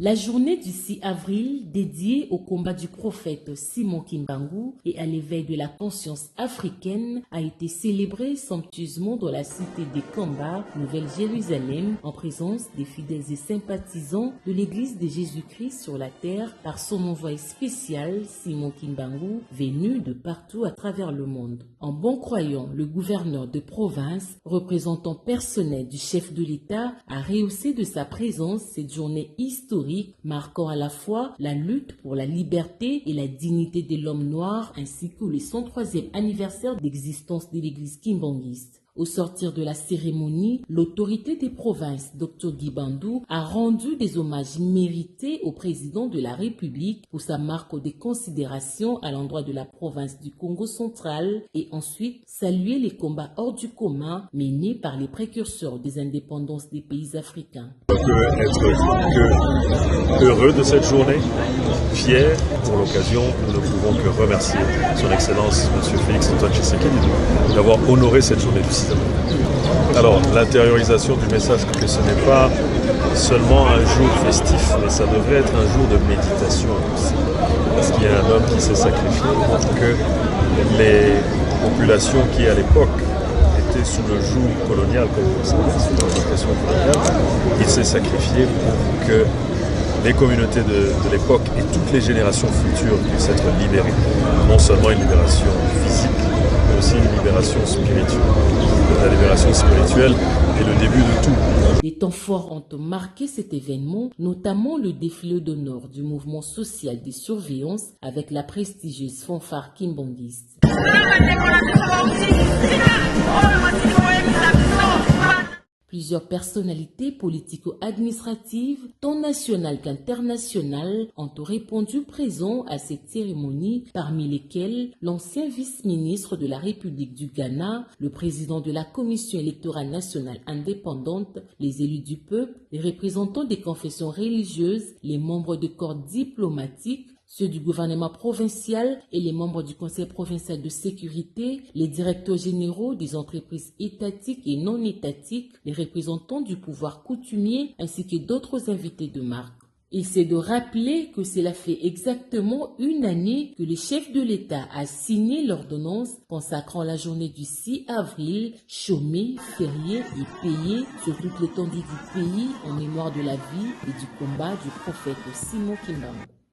La journée du 6 avril, dédiée au combat du prophète Simon Kimbangu et à l'éveil de la conscience africaine, a été célébrée somptueusement dans la cité des Kamba, Nouvelle-Jérusalem, en présence des fidèles et sympathisants de l'Église de Jésus-Christ sur la terre par son envoyé spécial Simon Kimbangu, venu de partout à travers le monde. En bon croyant, le gouverneur de province, représentant personnel du chef de l'État, a rehaussé de sa présence cette journée historique marquant à la fois la lutte pour la liberté et la dignité de l'homme noir ainsi que le 103e anniversaire d'existence de l'église kimbanguiste. Au sortir de la cérémonie, l'autorité des provinces, Dr Guy Bandou, a rendu des hommages mérités au président de la République pour sa marque de considération à l'endroit de la province du Congo central et ensuite salué les combats hors du commun menés par les précurseurs des indépendances des pays africains. Être heureux de cette journée, fier. Pour l'occasion, nous ne pouvons que remercier son Excellence M. Félix Antoine Tshisekedi d'avoir honoré cette journée du 6 avril. Alors, l'intériorisation du message que ce n'est pas seulement un jour festif, mais ça devrait être un jour de méditation aussi. Parce qu'il y a un homme qui s'est sacrifié pour que les populations qui, à l'époque, étaient sous le joug colonial, comme vous le savez, sous l'occupation coloniale, il s'est sacrifié pour que les communautés de l'époque et toutes les générations futures puissent être libérées. Non seulement une libération physique, mais aussi une libération spirituelle. La libération spirituelle est le début de tout. Des temps forts ont marqué cet événement, notamment le défilé d'honneur du mouvement social de surveillance avec la prestigieuse fanfare kimbanguiste. Plusieurs personnalités politico-administratives, tant nationales qu'internationales, ont répondu présents à cette cérémonie, parmi lesquelles l'ancien vice-ministre de la République du Ghana, le président de la Commission électorale nationale indépendante, les élus du peuple, les représentants des confessions religieuses, les membres de corps diplomatiques, ceux du gouvernement provincial et les membres du Conseil provincial de sécurité, les directeurs généraux des entreprises étatiques et non étatiques, les représentants du pouvoir coutumier ainsi que d'autres invités de marque. Il s'est de rappeler que cela fait exactement une année que le chef de l'État a signé l'ordonnance consacrant la journée du 6 avril, chômée, fériée et payée sur toute l'étendue du pays en mémoire de la vie et du combat du prophète Simon Kimbangu.